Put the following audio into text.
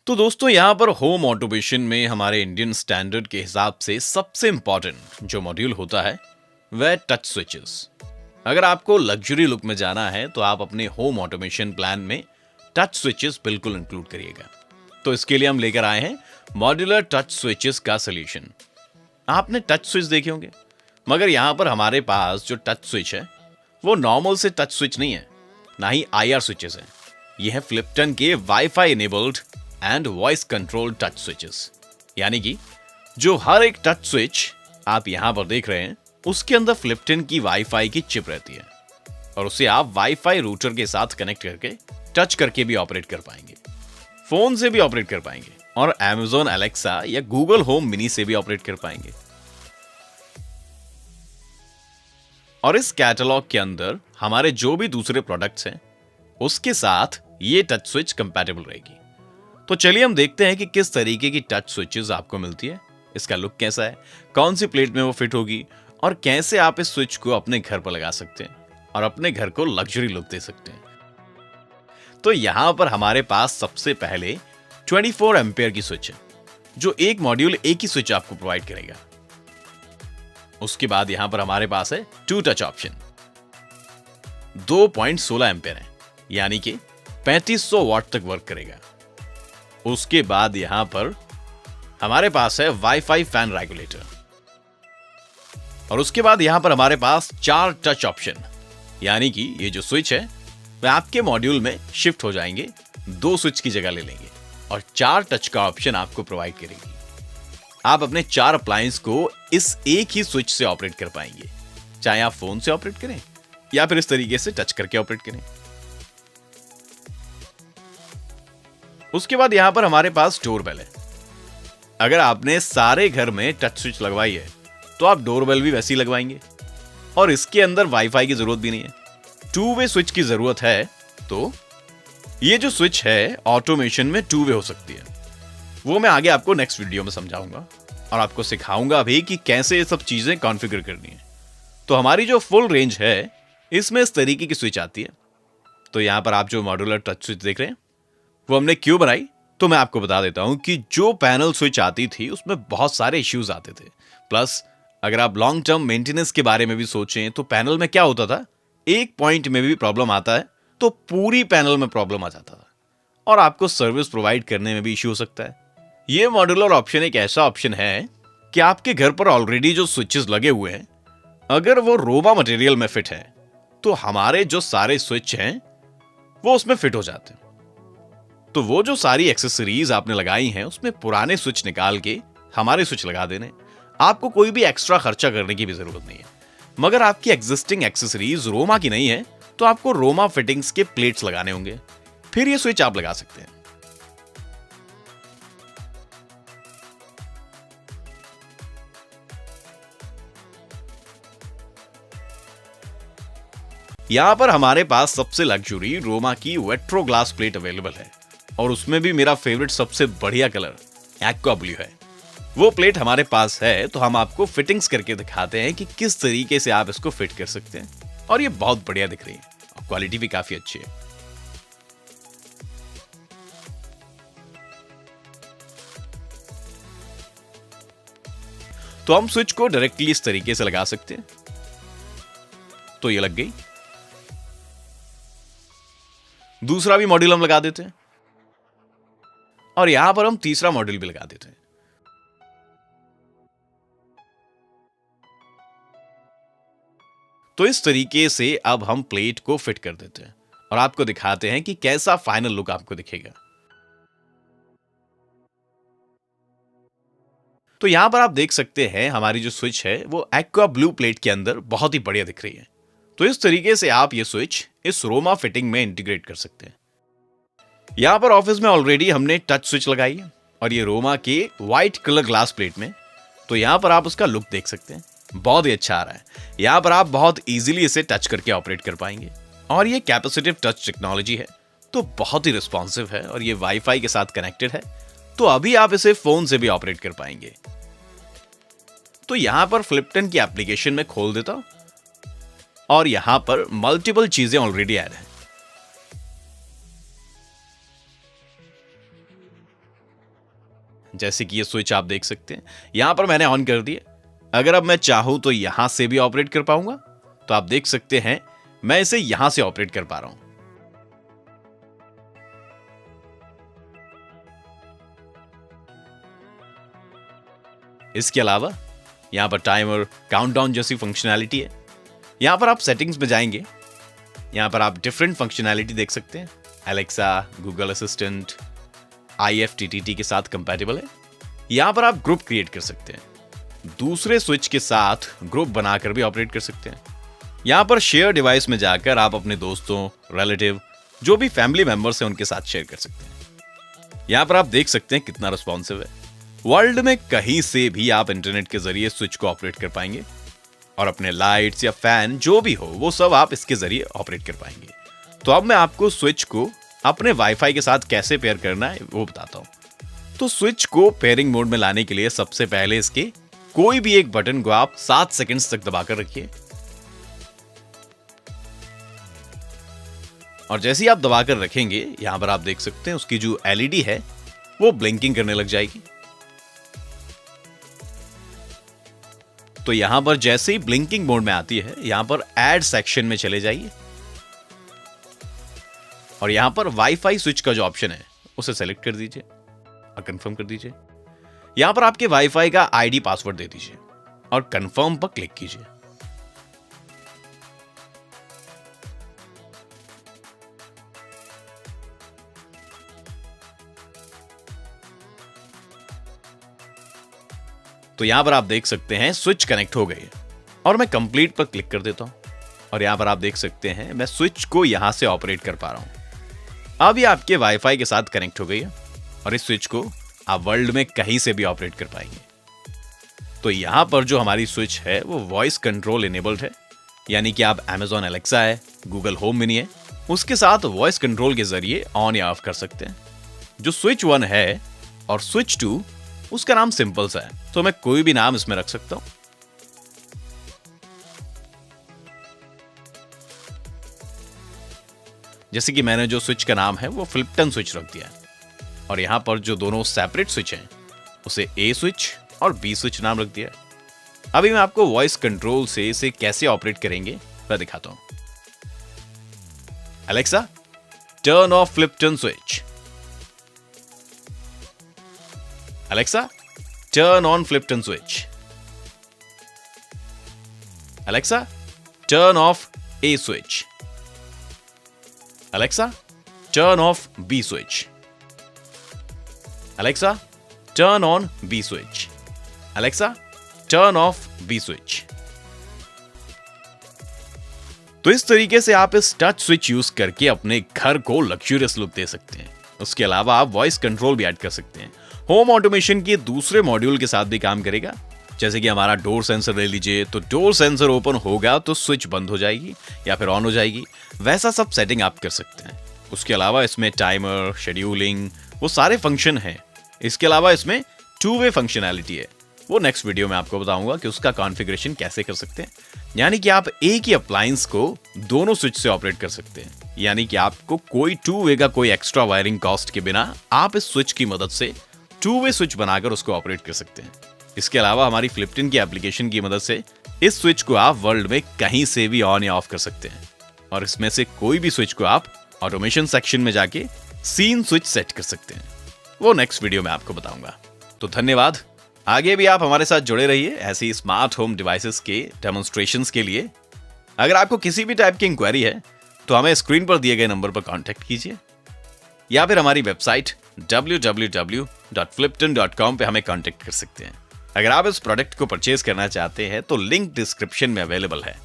तो दोस्तों यहाँ पर होम ऑटोमेशन में हमारे इंडियन स्टैंडर्ड के हिसाब से सबसे इंपॉर्टेंट जो मॉड्यूल होता है वह टच स्विचेस। अगर आपको लग्जरी लुक में जाना है तो आप अपने होम ऑटोमेशन प्लान में टच स्विचेस बिल्कुल इंक्लूड करिएगा। तो इसके लिए हम लेकर आए हैं मॉड्यूलर टच स्विचेस का सोल्यूशन। आपने टच स्विच देखे होंगे, मगर यहाँ पर हमारे पास जो टच स्विच है वो नॉर्मल से टच स्विच नहीं है, ना ही IR स्विचेस हैं। ये है फ्लिप्टन के wifi enabled and voice control touch switches. यानी कि जो हर एक टच स्विच आप यहां पर देख रहे हैं उसके अंदर फ्लिप्टन की वाईफाई की चिप रहती है और उसे आप वाईफाई रूटर के साथ कनेक्ट करके टच करके भी ऑपरेट कर पाएंगे, फोन से भी ऑपरेट कर पाएंगे और Amazon Alexa या Google होम मिनी से भी ऑपरेट कर पाएंगे। और इस कैटलॉग के अंदर हमारे जो भी दूसरे प्रोडक्ट्स हैं उसके साथ ये टच स्विच कंपैटिबल रहेगी। तो चलिए हम देखते हैं कि किस तरीके की टच स्विचेस आपको मिलती है, इसका लुक कैसा है, कौन सी प्लेट में वो फिट होगी और कैसे आप इस स्विच को अपने घर पर लगा सकते हैं और अपने घर को लग्जरी लुक दे सकते हैं। तो यहां पर हमारे पास सबसे पहले 24 एम्पेयर की स्विच है जो एक मॉड्यूल एक ही स्विच आपको प्रोवाइड करेगा। उसके बाद यहां पर हमारे पास है 2 टच ऑप्शन 2.16 एम्पेयर है, यानी कि 3500 वॉट तक वर्क करेगा। उसके बाद यहां पर हमारे पास है वाईफाई फैन रेगुलेटर और उसके बाद यहां पर हमारे पास 4 टच ऑप्शन, यानी कि ये जो स्विच है वह आपके मॉड्यूल में शिफ्ट हो जाएंगे, 2 स्विच की जगह ले लेंगे और 4 टच का ऑप्शन आपको प्रोवाइड करेगी। आप अपने 4 अप्लायंस को इस एक ही स्विच से ऑपरेट कर पाएंगे, चाहे आप फोन से ऑपरेट करें या फिर इस तरीके से टच करके ऑपरेट करें। उसके बाद यहां पर हमारे पास डोरबेल है। अगर आपने सारे घर में टच स्विच लगवाई है तो आप डोरबेल भी वैसी लगवाएंगे और इसके अंदर वाईफाई की जरूरत भी नहीं है, 2 वे स्विच की जरूरत है। तो ये जो स्विच है ऑटोमेशन में 2 वे हो सकती है, वो मैं आगे आपको नेक्स्ट वीडियो में समझाऊंगा और आपको सिखाऊंगा भी कि कैसे ये सब चीजें कॉन्फ़िगर करनी है। तो हमारी जो फुल रेंज है इसमें इस तरीके की स्विच आती है। तो यहां पर आप जो मॉड्यूलर टच स्विच देख रहे हैं वो हमने क्यों बनाई, तो मैं आपको बता देता हूं कि जो पैनल स्विच आती थी उसमें बहुत सारे इश्यूज आते थे। प्लस अगर आप लॉन्ग टर्म मेंटेनेंस के बारे में भी सोचें तो पैनल में क्या होता था, एक पॉइंट में भी प्रॉब्लम आता है तो पूरी पैनल में प्रॉब्लम आ जाता था और आपको सर्विस प्रोवाइड करने में भी इश्यू हो सकता है। ये मॉड्यूलर ऑप्शन एक ऐसा ऑप्शन है कि आपके घर पर ऑलरेडी जो स्विचेस लगे हुए हैं अगर वो रोमा मटेरियल में फिट है तो हमारे जो सारे स्विच हैं वो उसमें फिट हो जाते हैं। तो वो जो सारी एक्सेसरीज आपने लगाई हैं उसमें पुराने स्विच निकाल के हमारे स्विच लगा देने, आपको कोई भी एक्स्ट्रा खर्चा करने की भी जरूरत नहीं है। मगर आपकी एग्जिस्टिंग एक्सेसरीज रोमा की नहीं है तो आपको रोमा फिटिंग्स के प्लेट्स लगाने होंगे, फिर ये स्विच आप लगा सकते हैं। यहां पर हमारे पास सबसे लग्जरी रोमा की वेट्रो ग्लास प्लेट अवेलेबल है और उसमें भी मेरा फेवरेट सबसे बढ़िया कलर एक्वा ब्लू है। वो प्लेट हमारे पास है तो हम आपको फिटिंग्स करके दिखाते हैं कि किस तरीके से आप इसको फिट कर सकते हैं और ये बहुत बढ़िया दिख रही है और क्वालिटी भी काफी अच्छी है। तो हम स्विच को डायरेक्टली इस तरीके से लगा सकते हैं। तो ये लग गई। दूसरा भी मॉड्यूल हम लगा देते हैं और यहां पर हम तीसरा मॉड्यूल भी लगा देते हैं। तो इस तरीके से अब हम प्लेट को फिट कर देते हैं और आपको दिखाते हैं कि कैसा फाइनल लुक आपको दिखेगा। तो यहां पर आप देख सकते हैं हमारी जो स्विच है वो एक्वा ब्लू प्लेट के अंदर बहुत ही बढ़िया दिख रही है। तो इस तरीके से आप ये स्विच इस रोमा फिटिंग में इंटीग्रेट कर सकते हैं। यहां पर ऑफिस में ऑलरेडी हमने टच स्विच लगाई है और ये रोमा के व्हाइट कलर ग्लास प्लेट में। तो यहां पर आप उसका लुक देख सकते हैं, बहुत ही अच्छा आ रहा है। यहां पर आप बहुत इजीली इसे टच करके ऑपरेट कर पाएंगे और ये कैपेसिटिव टच टेक्नोलॉजी है तो बहुत ही रिस्पॉन्सिव है और ये वाईफाई के साथ कनेक्टेड है तो अभी आप इसे फोन से भी ऑपरेट कर पाएंगे। तो यहां पर फ्लिप्टन की एप्लीकेशन में खोल देता हूं और यहां पर मल्टीपल चीजें ऑलरेडी ऐड हैं। जैसे कि ये स्विच आप देख सकते हैं, यहां पर मैंने ऑन कर दिया। अगर अब मैं चाहूं तो यहां से भी ऑपरेट कर पाऊंगा, तो आप देख सकते हैं मैं इसे यहां से ऑपरेट कर पा रहा हूं। इसके अलावा यहां पर टाइमर, काउंटडाउन जैसी फंक्शनैलिटी है। यहां पर आप सेटिंग्स में जाएंगे, यहां पर आप डिफरेंट फंक्शनैलिटी देख सकते हैं। एलेक्सा, गूगल असिस्टेंट, IFTTT के साथ कंपैटिबल है। यहां पर आप ग्रुप क्रिएट कर सकते हैं, दूसरे स्विच के साथ ग्रुप बनाकर भी ऑपरेट कर सकते हैं। यहां पर शेयर डिवाइस में जाकर आप अपने दोस्तों, रिलेटिव, जो भी फैमिली मेंबर्स हैं उनके साथ शेयर कर सकते हैं। यहां पर आप देख सकते हैं कितना रिस्पॉन्सिव है। वर्ल्ड में कहीं से भी आप इंटरनेट के जरिए स्विच को ऑपरेट कर पाएंगे और अपने लाइट्स या फैन जो भी हो वो सब आप इसके जरिए ऑपरेट कर पाएंगे। तो अब मैं आपको स्विच को अपने वाईफाई के साथ कैसे पेयर करना है वो बताता हूं। तो स्विच को पेयरिंग मोड में लाने के लिए सबसे पहले इसके कोई भी एक बटन को आप 7 सेकंड्स तक दबाकर रखिए, और जैसे ही आप दबाकर रखेंगे यहां पर आप देख सकते हैं उसकी जो LED है वो ब्लिंकिंग करने लग जाएगी। तो यहां पर जैसे ही ब्लिंकिंग मोड में आती है, यहां पर ऐड सेक्शन में चले जाइए और यहां पर वाईफाई स्विच का जो ऑप्शन है उसे सेलेक्ट कर दीजिए और कंफर्म कर दीजिए। यहां पर आपके वाईफाई का ID पासवर्ड दे दीजिए और कंफर्म पर क्लिक कीजिए। तो यहां पर आप देख सकते हैं स्विच कनेक्ट हो गई है और मैं कंप्लीट पर क्लिक कर देता हूं और यहां पर आप देख सकते हैं मैं स्विच को यहां से ऑपरेट कर पा रहा हूं। अब ये आपके वाईफाई के साथ कनेक्ट हो गई है और इस स्विच को आप वर्ल्ड में कहीं से भी ऑपरेट कर पाएंगे। तो यहां पर जो हमारी स्विच है वो वॉइस कंट्रोल इनेबल्ड है, यानी कि आप Amazon Alexa है, Google Home Mini है, उसके साथ वॉइस कंट्रोल के जरिए ऑन या ऑफ कर सकते हैं। जो स्विच 1 है और स्विच 2 उसका नाम सिंपल सा है, तो मैं कोई भी नाम इसमें रख सकता हूं। जैसे कि मैंने जो स्विच का नाम है वो फ्लिप्टन स्विच रख दिया है और यहां पर जो दोनों सेपरेट स्विच हैं उसे A स्विच और B स्विच नाम रख दिया है। अभी मैं आपको वॉइस कंट्रोल से इसे कैसे ऑपरेट करेंगे मैं दिखाता हूं। Alexa, टर्न ऑफ फ्लिप्टन switch. Alexa, turn on Flipton switch. Alexa, turn off A switch. Alexa, turn off B switch. Alexa, turn on B switch. Alexa, turn off B switch. तो इस तरीके से आप इस टच स्विच यूज करके अपने घर को लग्जरियस लुक दे सकते हैं। उसके अलावा आप वॉइस कंट्रोल भी ऐड कर सकते हैं। होम ऑटोमेशन के दूसरे मॉड्यूल के साथ भी काम करेगा। जैसे कि हमारा डोर सेंसर ले लीजिए, तो डोर सेंसर ओपन होगा तो स्विच बंद हो जाएगी या फिर ऑन हो जाएगी, वैसा सब सेटिंग आप कर सकते हैं। उसके अलावा इसमें टाइमर, शेड्यूलिंग, वो सारे फंक्शन हैं। इसके अलावा इसमें 2-वे फंक्शनैलिटी है, वो नेक्स्ट वीडियो में आपको बताऊंगा कि उसका कॉन्फ़िगरेशन कैसे कर सकते हैं। यानी कि आप एक ही अप्लायंस को दोनों स्विच से ऑपरेट कर सकते हैं, यानी कि आपको कोई 2-वे का कोई एक्स्ट्रा वायरिंग कॉस्ट के बिना आप इस स्विच की मदद से 2-वे स्विच बनाकर उसको ऑपरेट कर सकते हैं। इसके अलावा हमारी फ्लिप्टन की एप्लीकेशन की मदद से इस स्विच को आप वर्ल्ड में कहीं से भी ऑन या ऑफ कर सकते हैं और इसमें से कोई भी स्विच को आप ऑटोमेशन सेक्शन में जाके सीन स्विच सेट कर सकते हैं। वो नेक्स्ट वीडियो में आपको बताऊंगा। तो धन्यवाद। आगे भी आप हमारे साथ जुड़े रहिए ऐसी स्मार्ट होम डिवाइसेस के डेमोन्स्ट्रेशंस के लिए। अगर आपको किसी भी टाइप की इंक्वायरी है तो हमें स्क्रीन पर दिए गए नंबर पर कांटेक्ट कीजिए या फिर हमारी वेबसाइट www.flipton.com पे हमें कांटेक्ट कर सकते हैं। अगर आप इस प्रोडक्ट को परचेज करना चाहते हैं तो लिंक डिस्क्रिप्शन में अवेलेबल है।